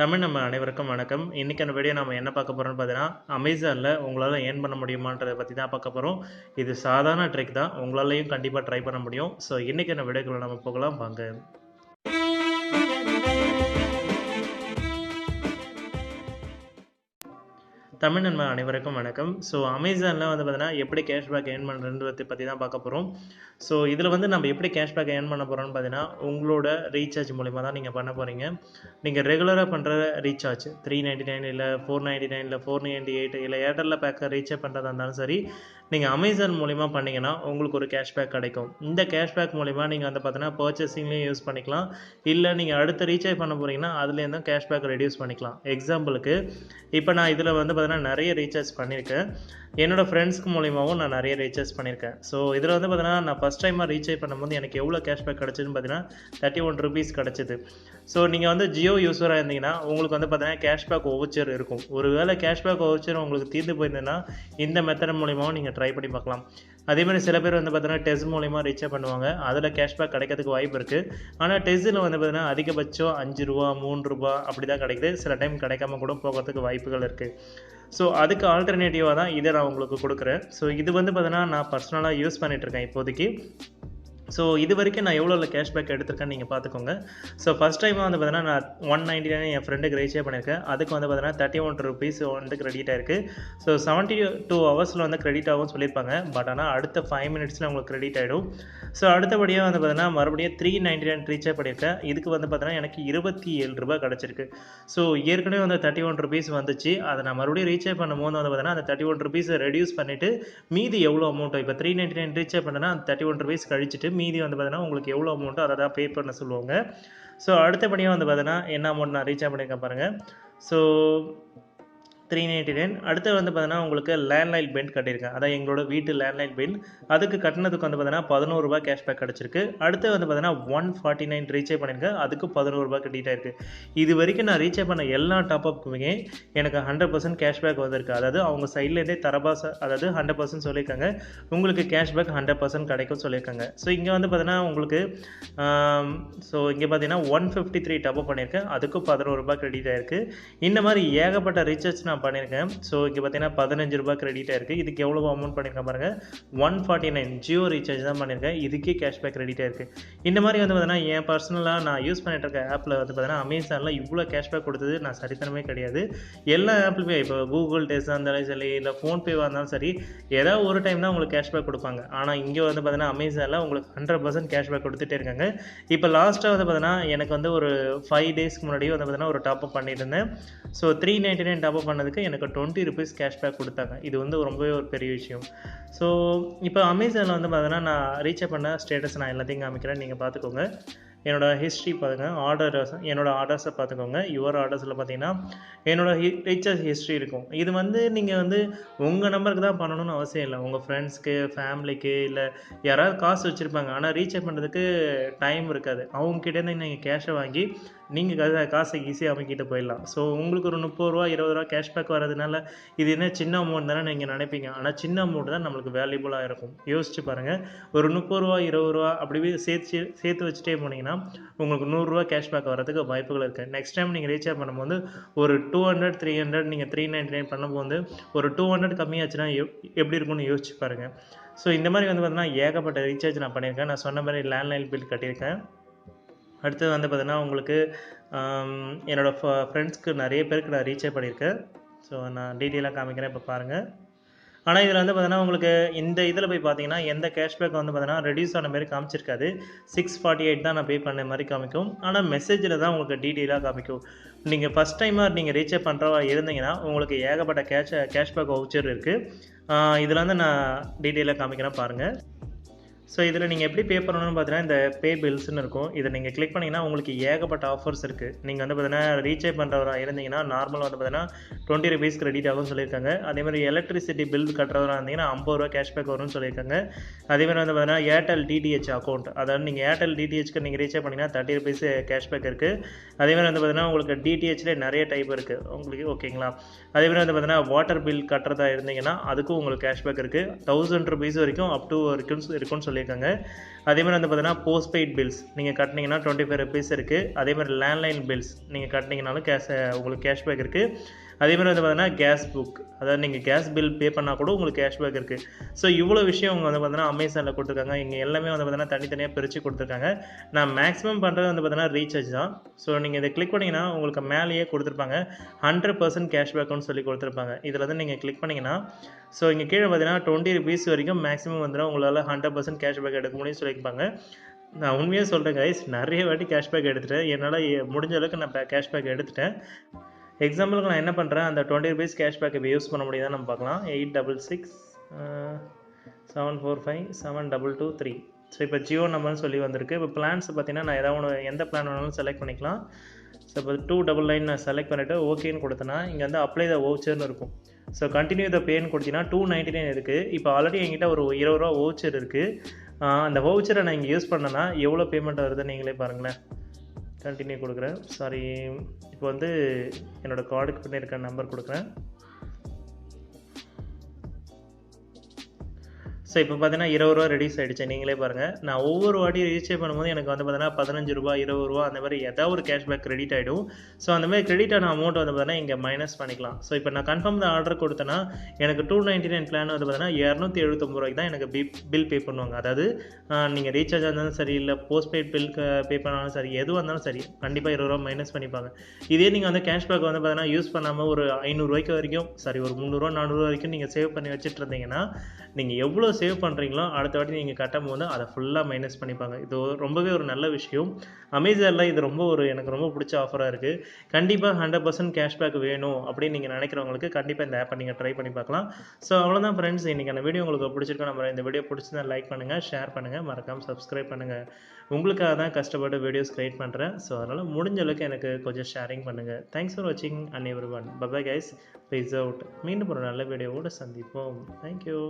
தமிழ் நம்ம அனைவருக்கும் வணக்கம். இன்னைக்கான வீடியோ நம்ம என்ன பார்க்க போறோம்னு பார்த்தீங்கன்னா, அமேசான்ல உங்களால ஏர்ன் பண்ண முடியுமான்றத பத்தி தான் பார்க்க போறோம். இது சாதாரண ட்ரிக் தான். உங்களாலயும் கண்டிப்பா ட்ரை பண்ண முடியும். ஸோ இன்னைக்கான வீடியோக்குள்ள நம்ம போகலாம் வாங்க. தமிழ் நண்பர் அனைவருக்கும் வணக்கம். ஸோ அமேசானில் பார்த்தீங்கன்னா எப்படி கேஷ்பேக் ஏர்ன் பண்ணுறதை பற்றி தான் பார்க்க போகிறோம். ஸோ இதில் நம்ம எப்படி கேஷ்பேக் ஏர்ன் பண்ண போகிறோம்னு பார்த்தீங்கன்னா, உங்களோட ரீசார்ஜ் மூலிமா தான் நீங்கள் பண்ண போகிறீங்க. நீங்கள் ரெகுலராக பண்ணுற ரீசார்ஜ் 399 இல்லை 499 இல்லை 498 இல்லை ஏர்டெல்லில் பேக்கை ரீசார்ஜ் பண்ணுறதா இருந்தாலும் சரி, நீங்கள் அமேசான் மூலிமா பண்ணிங்கன்னா உங்களுக்கு ஒரு கேஷ்பேக் கிடைக்கும். இந்த கேஷ்பேக் மூலிமா நீங்கள் பார்த்தீங்கன்னா பர்ச்சேசிங்லேயும் யூஸ் பண்ணிக்கலாம். இல்லை நீங்கள் அடுத்த ரீசார்ஜ் பண்ண போகிறீங்கன்னா அதுலேருந்தும் கேஷ்பேக் ரெடியூஸ் பண்ணிக்கலாம். எக்ஸாம்பிளுக்கு இப்போ நான் இதில் பார்த்தீங்கன்னா நிறைய ரீசார்ஜ் பண்ணியிருக்கேன். என்னோடய ஃப்ரெண்ட்ஸ்க்கு மூலிமாவும் நான் நிறைய ரீசார்ஜ் பண்ணியிருக்கேன். ஸோ இதில் பார்த்தீங்கன்னா நான் ஃபஸ்ட் டைமாக ரீசார்ஜ் பண்ணும்போது எனக்கு எவ்வளோ கேஷ்பேக் கிடச்சிதுன்னு பார்த்தீங்கன்னா 31 rupees கிடச்சிது. ஸோ நீங்கள் ஜியோ யூஸராக இருந்தீங்கன்னா உங்களுக்கு பார்த்தீங்கன்னா கேஷ்பேக் வவுச்சர் இருக்கும். ஒரு வேளை கேஷ்பேக் வவுச்சர் உங்களுக்கு தீர்ந்து போயிருந்ததுன்னா இந்த மெத்தட் மூலிமாவும் நீங்கள் ட்ரை பண்ணி பார்க்கலாம். அதேமாதிரி சில பேர் பார்த்தீங்கன்னா டெஸ்ட் மூலிமா ரீசார்ஜ் பண்ணுவாங்க. அதில் கேஷ்பேக் கிடைக்கிறதுக்கு வாய்ப்பு இருக்குது. ஆனால் டெஸ்ட்டில் பார்த்தீங்கன்னா அதிகபட்சம் ₹5 ₹3 அப்படி தான் கிடைக்குது. சில டைம் கிடைக்காம கூட போகிறதுக்கு வாய்ப்புகள் இருக்குது. ஸோ அதுக்கு ஆல்டர்னேட்டிவாக தான் இதை நான் உங்களுக்கு கொடுக்குறேன். ஸோ இது பார்த்தீங்கன்னா நான் பர்சனலாக யூஸ் பண்ணிகிட்ருக்கேன் இப்போதைக்கு. ஸோ இது வரைக்கும் நான் எவ்வளோ கேஷ்பேக் எடுத்திருக்கேன்னு நீங்கள் பார்த்துக்கோங்க. ஸோ ஃபஸ்ட் டைமாக பார்த்தீங்கன்னா நான் 199 என் ஃப்ரெண்டுக்கு ரீசார்ஜ் பண்ணியிருக்கேன். அதுக்கு பார்த்தீங்கன்னா 31 rupees கிரெடிட் ஆயிருக்கு. ஸோ 72 hours கிரெடிட் ஆகும் சொல்லியிருப்பாங்க. பட் ஆனால் அடுத்த 5 minutesல உங்களுக்கு கிரெடிட் ஆகிடும். ஸோ அடுத்தபடியாக பார்த்தீங்கன்னா மறுபடியும் 399 ரீசார்ஜ் பண்ணியிருக்கேன். இதுக்கு பார்த்தீங்கன்னா எனக்கு ₹27 கிடச்சிருக்கு. ஸோ ஏற்கனவே 31 rupees வந்துச்சு. அதை நான் மறுபடியும் ரீசார்ஜ் பண்ணும்போது பார்த்தீங்கன்னா அந்த 31 rupees ரெடியூஸ் பண்ணிவிட்டு மீதி எவ்வளோ அமௌண்ட்டோ இப்போ 399 ரீசார்ஜ் பண்ணேன்னா அந்த 31 rupees கழிச்சிட்டு மீதி பார்த்தீங்கன்னா உங்களுக்கு எவ்வளோ அமௌண்ட்டோ அதை தான் பே பண்ண சொல்லுவாங்க. ஸோ அடுத்தபடியாக பார்த்தீங்கன்னா என்ன அமௌண்ட் நான் ரீசார்ஜ் பண்ணியிருக்கேன் பாருங்கள். ஸோ 399 அடுத்து பார்த்தீங்கன்னா உங்களுக்கு லேண்ட்லைன் பில் கட்டியிருக்கேன். அதான் எங்களோட வீட்டு லேண்ட்லைன் பில். அதுக்கு கட்டினதுக்கு பார்த்தீங்கன்னா ₹11 கேஷ்பேக் கிடச்சிருக்கு. அடுத்து பார்த்தீங்கன்னா 149 ரீசார்ஜ் பண்ணியிருக்கேன். அதுக்கு ₹11 கிரெடிட் ஆயிருக்கு. இது வரைக்கும் நான் ரீசார்ஜ் பண்ண எல்லா டாப்அப்புக்குமே எனக்கு 100% கேஷ்பேக் வந்திருக்கு. அதாவது அவங்க சைட்லேருந்தே அதாவது 100% சொல்லியிருக்காங்க. உங்களுக்கு கேஷ்பேக் 100% கிடைக்கும் சொல்லியிருக்காங்க. ஸோ இங்கே பார்த்தீங்கன்னா உங்களுக்கு ஸோ இங்கே பார்த்தீங்கன்னா 153 டாப்அப் பண்ணியிருக்கேன். அதுக்கும் ₹11 கிரெடிட் ஆயிருக்கு. இந்த மாதிரி ஏகப்பட்ட ரீசார்ஜ் நான் பண்ணியிருக்கேன். ஸோ இங்கே பார்த்தீங்கன்னா ₹15 கிரெடிட் ஆயிருக்கு. இதுக்கு எவ்வளோ அமௌண்ட் பண்ணியிருக்கேன் பாருங்கள். 149 ஜியோ ரீசார்ஜ் தான் பண்ணியிருக்கேன். இதுக்கே கேஷ்பேக் கிரெடிட் ஆயிருக்கு. இந்த மாதிரி பார்த்தீங்கன்னா என் பர்சனலாக நான் யூஸ் பண்ணிட்டு இருக்க ஆப்பில் பார்த்தீங்கன்னா அமேசானில் இவ்வளோ கேஷ்பேக் கொடுத்தது நான் சரித்தனமே கிடையாது. எல்லா ஆப்லையுமே இப்போ கூகுள் டெஸ்ட்டாக இருந்தாலும் சரி இல்லை ஃபோன்பேவாக இருந்தாலும் சரி ஏதாவது ஒரு டைம் தான் உங்களுக்கு கேஷ்பேக் கொடுப்பாங்க. ஆனால் இங்கே பார்த்தீங்கன்னா அமேசானில் உங்களுக்கு 100% கேஷ்பேக் கொடுத்துட்டே இருக்காங்க. இப்போ லாஸ்ட்டாக பார்த்தீங்கன்னா எனக்கு ஒரு 5 daysக்கு முன்னாடி பார்த்தீங்கன்னா ஒரு டாப்அப் பண்ணியிருந்தேன். ஸோ 399 டாப்அப் பண்ணதுக்கு எனக்கு 20 rupees கேஷ்பேக் கொடுத்தாங்க. இது ரொம்பவே ஒரு பெரிய விஷயம். ஸோ இப்போ அமேசானில் பார்த்தீங்கன்னா நான் ரீசார்ஜ் பண்ண ஸ்டேட்டஸ் நான் எல்லாத்தையும் காமிக்கிறேன். நீங்கள் பார்த்துக்கோங்க. என்னோட ஹிஸ்ட்ரி பாருங்கள். என்னோட ஆர்டர்ஸை பார்த்துக்கோங்க. யுவர் ஆர்டர்ஸில் பார்த்தீங்கன்னா என்னோட ரீசார்ஜ் ஹிஸ்ட்ரி இருக்கும். இது நீங்கள் உங்கள் நம்பருக்கு தான் பண்ணணும்னு அவசியம் இல்லை. உங்கள் ஃப்ரெண்ட்ஸ்க்கு ஃபேமிலிக்கு இல்லை யாராவது காசு வச்சுருப்பாங்க. ஆனால் ரீசார்ஜ் பண்ணுறதுக்கு டைம் இருக்காது. அவங்ககிட்டேருந்து நீங்கள் கேஷை வாங்கி நீங்கள் காசை ஈஸியாக அமைக்கிட்டு போயிடலாம். ஸோ உங்களுக்கு ஒரு ₹30 ₹20 கேஷ்பேக் வரதுனால இது என்ன சின்ன அமௌண்ட் தானே நீங்கள் நினைப்பீங்க. ஆனால் சின்ன அமௌண்ட் தான் நம்மளுக்கு வேல்யூபுளாக இருக்கும். யோசிச்சு பாருங்கள். ஒரு ₹30 ₹20 அப்படி சேர்த்து வச்சுட்டே போனீங்கன்னா உங்களுக்கு ₹100 கேஷ்பேக் வரதுக்கு வாய்ப்புகள் இருக்குது. நெக்ஸ்ட் டைம் நீங்கள் ரீசார்ஜ் பண்ணும்போது ஒரு 200 300 நீங்கள் 399 பண்ணும்போது ஒரு 200 கம்மியாச்சுன்னா எப்படி இருக்கும்னு யோசிச்சு பாருங்கள். ஸோ இந்த மாதிரி பார்த்தீங்கன்னா ஏகப்பட்ட ரீசார்ஜ் நான் பண்ணியிருக்கேன். நான் சொன்ன மாதிரி லேண்ட்லைன் பில் கட்டியிருக்கேன். அடுத்தது பார்த்தீங்கன்னா உங்களுக்கு என்னோடய ஃப்ரெண்ட்ஸ்க்கு நிறைய பேருக்கு நான் ரீசார்ஜ் பண்ணியிருக்கேன். ஸோ நான் டீட்டெயிலாக காமிக்கிறேன். இப்போ பாருங்கள். ஆனால் இதில் பார்த்தீங்கன்னா உங்களுக்கு இந்த இதில் போய் பார்த்தீங்கன்னா எந்த கேஷ்பேக் பார்த்தீங்கன்னா ரெடியூஸ் ஆன மாதிரி காமிச்சிருக்காது. 648 தான் நான் பே பண்ண மாதிரி காமிக்கும். ஆனால் மெசேஜில் தான் உங்களுக்கு டீட்டெயிலாக காமிக்கும். நீங்கள் ஃபஸ்ட் டைமாக நீங்கள் ரீசார்ஜ் பண்ணுறவா இருந்தீங்கன்னா உங்களுக்கு ஏகப்பட்ட கேஷ்பேக் வவுச்சர் இருக்குது. இதில் நான் டீட்டெயிலாக காமிக்கிறேன் பாருங்கள். ஸோ இதில் நீங்கள் எப்படி பே பண்ணணும்னு பார்த்தீங்கன்னா இந்த பே பில்ஸ்ன்னு இருக்கும். இதை நீங்கள் கிளிக் பண்ணிங்கன்னா உங்களுக்கு ஏகப்பட்ட ஆஃபர்ஸ் இருக்குது. நீங்கள் பார்த்தீங்கன்னா ரீசார்ஜ் பண்ணுறவராக இருந்தீங்கன்னா நார்மலாக பார்த்தீங்கன்னா 20 rupees கிரெடிட் ஆகும்னு சொல்லியிருக்காங்க. அதேமாதிரி எலக்ட்ரிசிட்டி பில் கட்டுறவராக இருந்தீங்கன்னா ₹50 கேஷ்பேக் வரும்னு சொல்லியிருக்காங்க. அதேமாதிரி பார்த்தீங்கன்னா ஏர்டெல் டிடிஹெச் அக்கௌண்ட், அதாவது நீங்கள் ஏர்டெல் டிடிஹெச்க்கு நீங்கள் ரீசார்ஜ் பண்ணிங்கன்னா 30 rupees கேஷ்பேக் இருக்குது. அதேமாதிரி பார்த்தீங்கன்னா உங்களுக்கு டிடிஹெச்லேயே நிறைய டைப் இருக்குது உங்களுக்கு. ஓகேங்களா. அதேமாதிரி பார்த்தீங்கன்னா வாட்டர் பில் கட்டுறதா இருந்தீங்கன்னா அதுக்கும் உங்களுக்கு கேஷ்பேக் இருக்குது. 1000 rupees வரைக்கும் அப் டு இருக்குன்னு சொல்லி சொல்லியிருக்காங்க. அதேமாதிரி வந்து பார்த்தீங்கன்னா போஸ்ட்பெய்ட் பில்ஸ் நீங்கள் கட்டினீங்கன்னா 25 ருபீஸ் இருக்குது. அதேமாதிரி லேண்ட்லைன் பில்ஸ் நீங்கள் கட்டினீங்கனாலும் உங்களுக்கு கேஷ்பேக் இருக்குது. அதேமாதிரி வந்து பார்த்தீங்கன்னா கேஸ் புக், அதாவது நீங்கள் கேஸ் பில் பே பண்ணால் கூட உங்களுக்கு கேஷ்பேக் இருக்குது. ஸோ இவ்வளோ விஷயம் அவங்க வந்து பார்த்தீங்கன்னா அமேசானில் கொடுத்துருக்காங்க. இங்கே எல்லாமே வந்து பார்த்தீங்கன்னா தனித்தனியாக பிரித்து கொடுத்துருக்காங்க. நான் மேக்ஸிமம் பண்ணுறது வந்து பார்த்தீங்கன்னா ரீசார்ஜ் தான். ஸோ நீங்கள் இதை கிளிக் பண்ணிங்கன்னா உங்களுக்கு மேலேயே கொடுத்துருப்பாங்க 100% கேஷ்பேக்குன்னு சொல்லி கொடுத்துருப்பாங்க. இதில் வந்து நீங்கள் கிளிக் பண்ணிங்கன்னா ஸோ இங்கே கீழே பார்த்தீங்கன்னா 20 ருபீஸ் வரைக்கும் மேக்ஸிமம் வந்துடும் உங்களால் 100% கேஷ்பேக் எடுக்க முடியும்னு சொல்லியிருப்பாங்க. நான் உண்மையாக சொல்கிறேன் கைஸ், நிறைய வாட்டி கேஷ்பேக் எடுத்துட்டேன். என்னால் முடிஞ்ச அளவுக்கு நான் கேஷ்பேக் எடுத்துட்டேன். எக்ஸாம்பிளுக்கு நான் என்ன பண்ணுறேன், அந்த 20 ருபீஸ் கேஷ்பேக் இப்போ யூஸ் பண்ண முடியுதா நம்ம பார்க்கலாம். 866 745 7223. ஸோ இப்போ ஜியோ நம்பர்னு சொல்லி வந்திருக்கு. இப்போ பிளான்ஸ் பார்த்தீங்கன்னா நான் ஏதாவது ஒன்று எந்த பிளான் வேணாலும் செலக்ட் பண்ணிக்கலாம். ஸோ இப்போ 299 நான் செலக்ட் பண்ணிவிட்டு ஓகேன்னு கொடுத்தேன்னா இங்கே வந்து அப்ளை த வவுச்சர்னு இருக்கும். ஸோ கண்டினியூ த பேன்னு கொடுத்தீங்கன்னா 299 இருக்குது. இப்போ ஆல்ரெடி என்கிட்ட ஒரு 20 ரூபா வவுச்சர் இருக்குது. அந்த வவுச்சரை நான் இங்கே யூஸ் பண்ணேன்னா எவ்வளோ பேமெண்ட் வருது நீங்களே பாருங்களேன். கண்டினியூ கொடுக்குறேன். சாரி, இப்போ வந்து என்னோடய கார்டுக்கு பண்ணியிருக்க நம்பர் கொடுக்குறேன். ஸோ இப்போ பார்த்தீங்கன்னா 20 ரூபா ரெடியூஸ் ஆகிடுச்சு. நீங்களே பாருங்கள், நான் ஒவ்வொரு வாட்டியும் ரீசார்ஜ் பண்ணும்போது எனக்கு வந்து பார்த்தீங்கன்னா 15 ரூபா 20 ரூபா அந்த மாதிரி ஏதாவது ஒரு கேஷ்பேக் கிரெடிட் ஆகிடும். ஸோ அந்த மாதிரி கிரெடிட் ஆன அமௌண்ட் வந்து பார்த்தீங்கன்னா இங்கே மைனஸ் பண்ணிக்கலாம். ஸோ இப்போ நான் கன்ஃபார்ம் தான் ஆர்டர் கொடுத்தேன்னா எனக்கு 299 பிளான் வந்து பார்த்தீங்கன்னா 279 ரூபாய்க்கு தான் எனக்கு பில் பே பண்ணுவாங்க. அதாவது நீங்கள் ரீசார்ஜாக இருந்தாலும் சரி, இல்லை போஸ்ட்பெய்ட் பில் பே பண்ணாலும் சரி, எதுவாக இருந்தாலும் சரி, கண்டிப்பாக 20 ரூபா மைனஸ் பண்ணிப்பாங்க. இதே நீங்கள் வந்து கேஷ்பேக் வந்து பார்த்தீங்கன்னா யூஸ் பண்ணாமல் ஒரு 500 ரூபாய்க்கு வரைக்கும், சாரி ஒரு 300 400 வரைக்கும் நீங்கள் சேவ் பண்ணி வச்சுட்டு இருந்தீங்கன்னா நீங்கள் எவ்வளோ சேவ் பண்ணுறீங்களோ அடுத்த வாட்டி நீங்கள் கட்டும் போது அதை ஃபுல்லாக மைனஸ் பண்ணிப்பாங்க. இது ரொம்பவே ஒரு நல்ல விஷயம். அமேசானில் இது எனக்கு ரொம்ப பிடிச்ச ஆஃபராக இருக்குது. கண்டிப்பாக 100% கேஷ்பேக் வேணும் அப்படின்னு நீங்கள் நினைக்கிறவங்களுக்கு கண்டிப்பாக இந்த ஆப்பை நீங்கள் ட்ரை பண்ணி பார்க்கலாம். ஸோ அவ்வளோதான் ஃப்ரெண்ட்ஸ், இன்றைக்கான வீடியோ உங்களுக்கு பிடிச்சிருக்கோம். நம்ம இந்த வீடியோ பிடிச்சிருந்தா லைக் பண்ணுங்கள், ஷேர் பண்ணுங்கள், மறக்காமல் சப்ஸ்கிரைப் பண்ணுங்கள். உங்களுக்காக தான் கஷ்டப்பட்டு வீடியோஸ் கிரியேட் பண்ணுறேன். ஸோ அதனால் முடிஞ்ச அளவுக்கு எனக்கு கொஞ்சம் ஷேரிங் பண்ணுங்கள். தேங்க்ஸ் ஃபார் வாட்சிங் and everyone. Bye guys, peace out. மீண்டும் ஒரு நல்ல வீடியோவோடு சந்திப்போம். தேங்க்யூ.